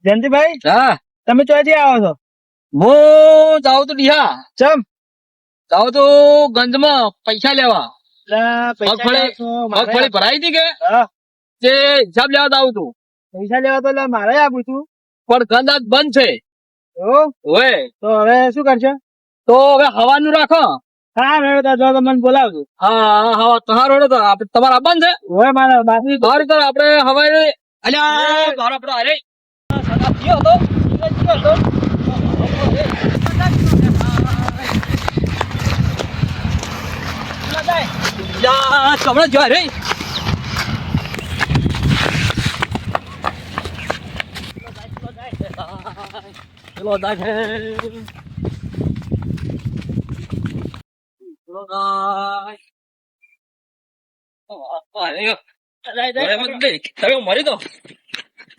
જયંતિભાઈ હા તમે ચોથી આવો છો? હું જાઉં તો ડીહા ચમ જાઉં તો ગંજમાં પૈસા લેવા મગફળી ભરાઈ હતી કે હા, તે હિસાબ લેવા આવું તું પૈસા લેવા તો મારે આપું છું. પણ ગંજ આજ બંધ છે. એવું? ઓય તો હવે શું કરશો? તો હવે હવાનું રાખો. હા મેળો તો જો મને બોલાવજો. હા હવા તમારો તો તમારે આ બંધ છે. હવે મારા બાકી સારું તો આપણે હવાઈ અલ્યા મારો આપણો અરે સદા થયો હતો યા કમળા જો રે ચલો દાય હે ચલો દાય તમે મરી દો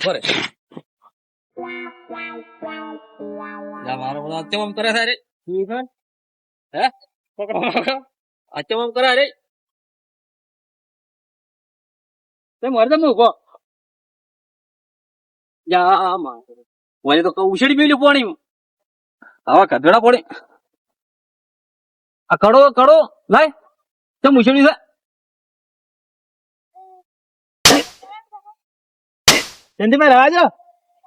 બરે મારો બધા અચમ કરે છે રે હે અચમ કરે રે તે મરી દો ઉભો યા મને તો ઉછેડી મેલ્યું પાણી આવા કધડા પડે આ કડો કડો લાય કેમ ઉછેડી છે જયંતિભાઈ રવા જો.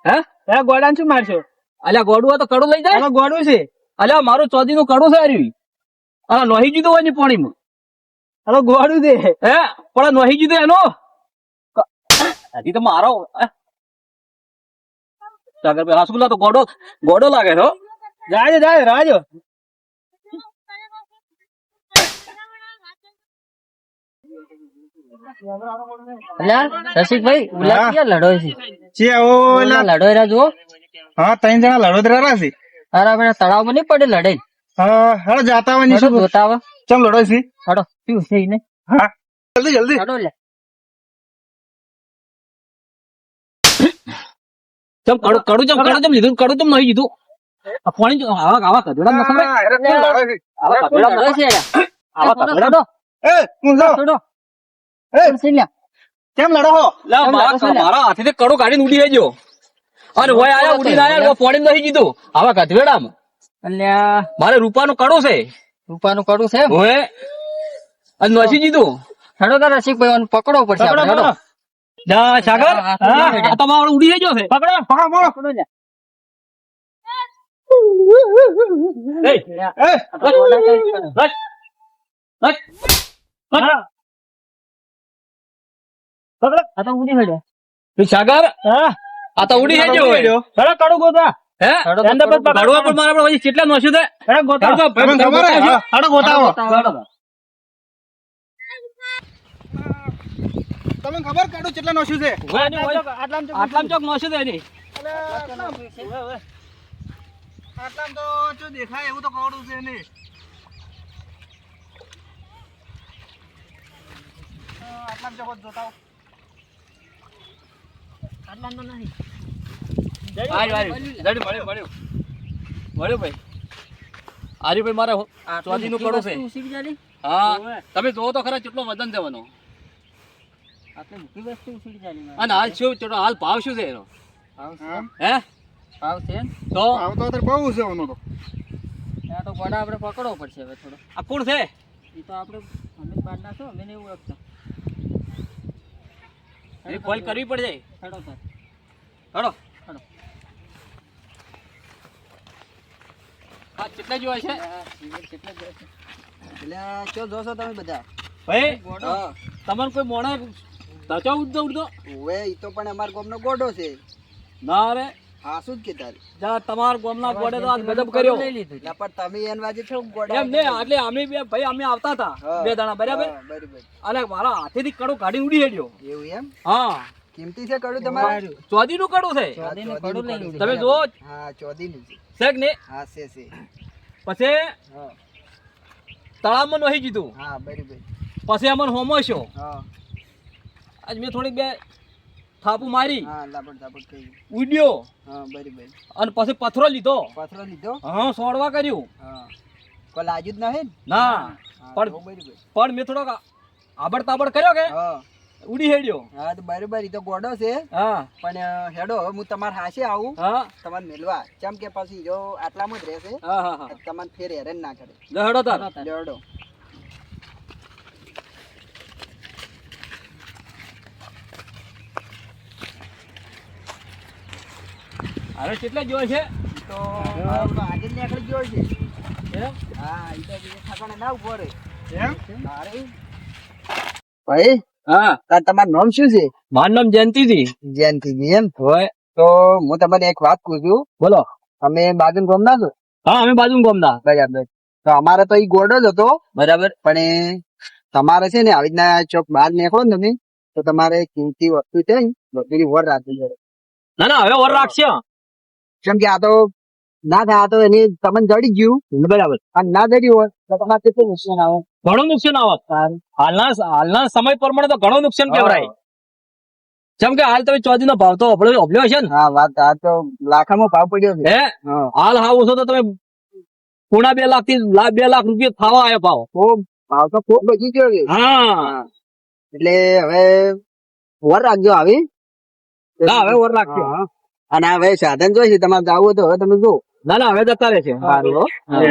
હે ગોડાને શું મારશો? અલ્યા ગોડું તો કડું લઈ જાય આમાં ગોડું છે. અલ્યા મારું ચોદી નું કડું છે હારી અલા નોહી જીધું હોય ને પાણીમાં હવે ગોડું છે. હે પણ નોહી જીધું એનો હજી તો મારો સાગર ભાઈ હાસુલા તો ગોડો ગોડો લાગે છે જાય રાજો. રસિકભાઈ હા. ક્યાં લડો છે? છે ઓલા લડો રહ્યા જુઓ. હા 3 જણા લડોદરા છે. અરે આપણે તળાવમાં નહીં પડે લડાઈ. હા હેડો જાતા હોય લડો જોતા આવો. ચમ લડો છે. હડો શું છે ઈને? હા જલ્દી જલ્દી. લડો લે. ચમ કડું ચમ લીધું કડું ચમ નહીં લીધું આ પાણી આવા કધડા ન ખબર આવા કધડા લડો છે યાર. આવા કધડા એ હું જો છોડો. એ છે લ્યા. કેમ લડો હો? લા મારા હાથેથી કડું કાઢીને ઉડી ગયો અને હોય આયા ઉડી આયા પાણી નહીં જીધું આવા કધવેડામાં અલ્યા મારે રૂપાનું કડું છે રૂપાનું કડું છે એમ? હોય અને નથી જીધું હેડો તાર રસિકભાઈ ઓને પકડવો પડશે આપણે. હેડો. જા સાગર આ તમારો ઉડી ગયો છે પકડો પકડો લ્યા. એ એ આ તો ઉડી હેડ્યો. સાગર હા આ તો ઉડી ગયો હેડો કડું ગોતા. હે હેડો તો અંદર પકડો. પકડો. કડવા પણ મારા પછી કેટલા નોશ્યું છે હેડો ગોતા. હેડો, તમને ખબર હે? હા, હેડો ગોતાવો. હેડો. તમને ખબર કડું કેટલા નો શું છે? આટલામ ચોક નોશ્યું છે એની આટલામ તો જો દેખાય એવું તો કડું છે નહીં. આટલામ ચોક જોતાઓ. મળ્યું ભાઈ આર્યું ભાઈ મારે ચોદી નું કડું છે ઉસીકી જાલી? હા તમે જોવો તો ખરા કેટલો વજન છે એનો આટલી મોટી વસ્તુ ઉસીકી જાલી મારે. અને હાલ શું ચલો હાલ ભાવ શું છે એનો ભાવ છે? હે ભાવ છે એમ? તો આવતો તો બહુ છે ઓનો તો. આ તો ગોડા આપણે પકડવો પડશે હવે થોડો. આ કોણ છે એ તો આપણે અમે બાદ નાખો અમે નહીં ઓળખતા. એ કોલ કરવી પડશે હેડો તાર. હડો હેડો. આ કેટલા જોવા છે કેટલા જાય છે? એટલે ચો જોશો તમે બધા? ભાઈ હા. તમને કોઈ મોણા ધચો ઉડતો ઓવે ઈ તો પણ અમાર ગામનો ગોડો છે. ના રે હા શું જ કેતા? જા તમાર ગામના ગોડે તો આજ ગજબ કર્યો ના પણ તમે એન વાજે છો ગોડા. એમ ને એટલે અમે બે ભાઈ અમે આવતા હતા હા. બે દાણા બરાબર હા, બરાબર. અને મારા હાથેથી કડો કાઢી ઉડી હેડ્યો એવું એમ? હા કિંમતી છે કડું તમારે? ચોદી નું કડું છે ચોદીનું કડું લઈ લીધું. તમે જુઓ હા ચોદીનું છે. છે કે નહીં હા છે. પછી હા તળાવમાં નહીં જીધું હા બરાબર. પછી અમને હોમોશો હા આજ મેં થોડીક બે થાપુ મારી હા લાપડ લાપડ કરી. ઉડ્યો હા બરાબર. અને પછી પથરો લીધો પથરો લીધો? હા સોડવા કર્યું હા કોઈ લાજુ જ ના હે ને? ના હા, પણ તો બરાબર. પણ મેં થોડોક આબડ તાબડ કર્યો કે હા ઉડી હેડ્યો. હા તો બરોબર ઈ તો ગોડો છે હા પણ હેડો હવે હું તમારા હાશે આવું હા તમારે મેલવા કેમ કે પછી જો આટલામાં જ રહેશે હા હા હા તમારે ફેર હેરાન ના કરે લે હેડો તાર. લેવડો હવે કેટલા જોવે છે? તો આજે નીકળી ગયો છે એમ? હા ઈ તો બીજે ઠાકાણે ના ઉભો રહે એમ મારે ભાઈ હા તમારું નામ શું છે મારું નામ જયંતિજી. જયંતિજી એમ હોય તો હું તમને એક વાત પૂછું બોલો. અમે બાજુ ગમના છો હા અમે બાજુ ગોમદા. બરાબર તો અમારે તો ઈ ગોડો જ હતો બરાબર. પણ તમારે છે ને આવી રીતના ચોક બહાર નીકળો ને તમે તો તમારે કિંમતી વસ્તુ છે ને બધી વર રાખવી પડે ના ના હવે ઓર રાખશે. કેમ કે આ તો ના થાય આ તો એની તમને જડી ગયું બરાબર. અને ના જડ્યું હોય તો તમારે કેટલું નુકસાન આવે ઘણું નુકસાન આવત. હાલના સમય પ્રમાણે તો ઘણું નુકસાન કહેવાય. જેમ કે હાલ તમે ચોધી નો ભાવ તો અભળ્યો હશે ને. હા વાત આ તો લાખામાં ભાવ પડ્યો છે હે હા હાલ હાવ ઓછો તો તમે પોણા 2 લાખ થી 2 લાખ રૂપિયા થવા આવ્યો ભાવ. ખૂબ ભાવ તો ખૂબ બચી ગયો છે હા હા. એટલે હવે વર રાખજો આવી ના હવે ઓર રાખશે. હા. અને હવે સાધન જોઈશે તમારે જવું હોય તો હવે તમે જો ના ના હવે જતા રહેશે. સારું હો. અને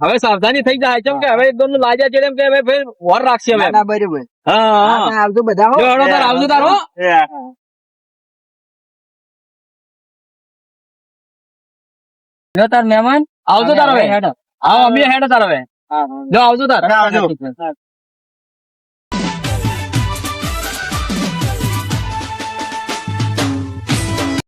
હવે સાવધાની થઈ જાય કેમ કે હવે એકદમ લાગ્યા છે એમ કે હવે ફેર ઓર રાખશે હવે. ના ના બરોબર હા હા, હા તો આવજો બધા હો. જો હેડો તાર આવજો તાર હો. જો તાર મહેમાન આવજો તાર હવે. હા અમે હેડો તાર હવે. હા, હા. જો આવજો તાર. આવજો.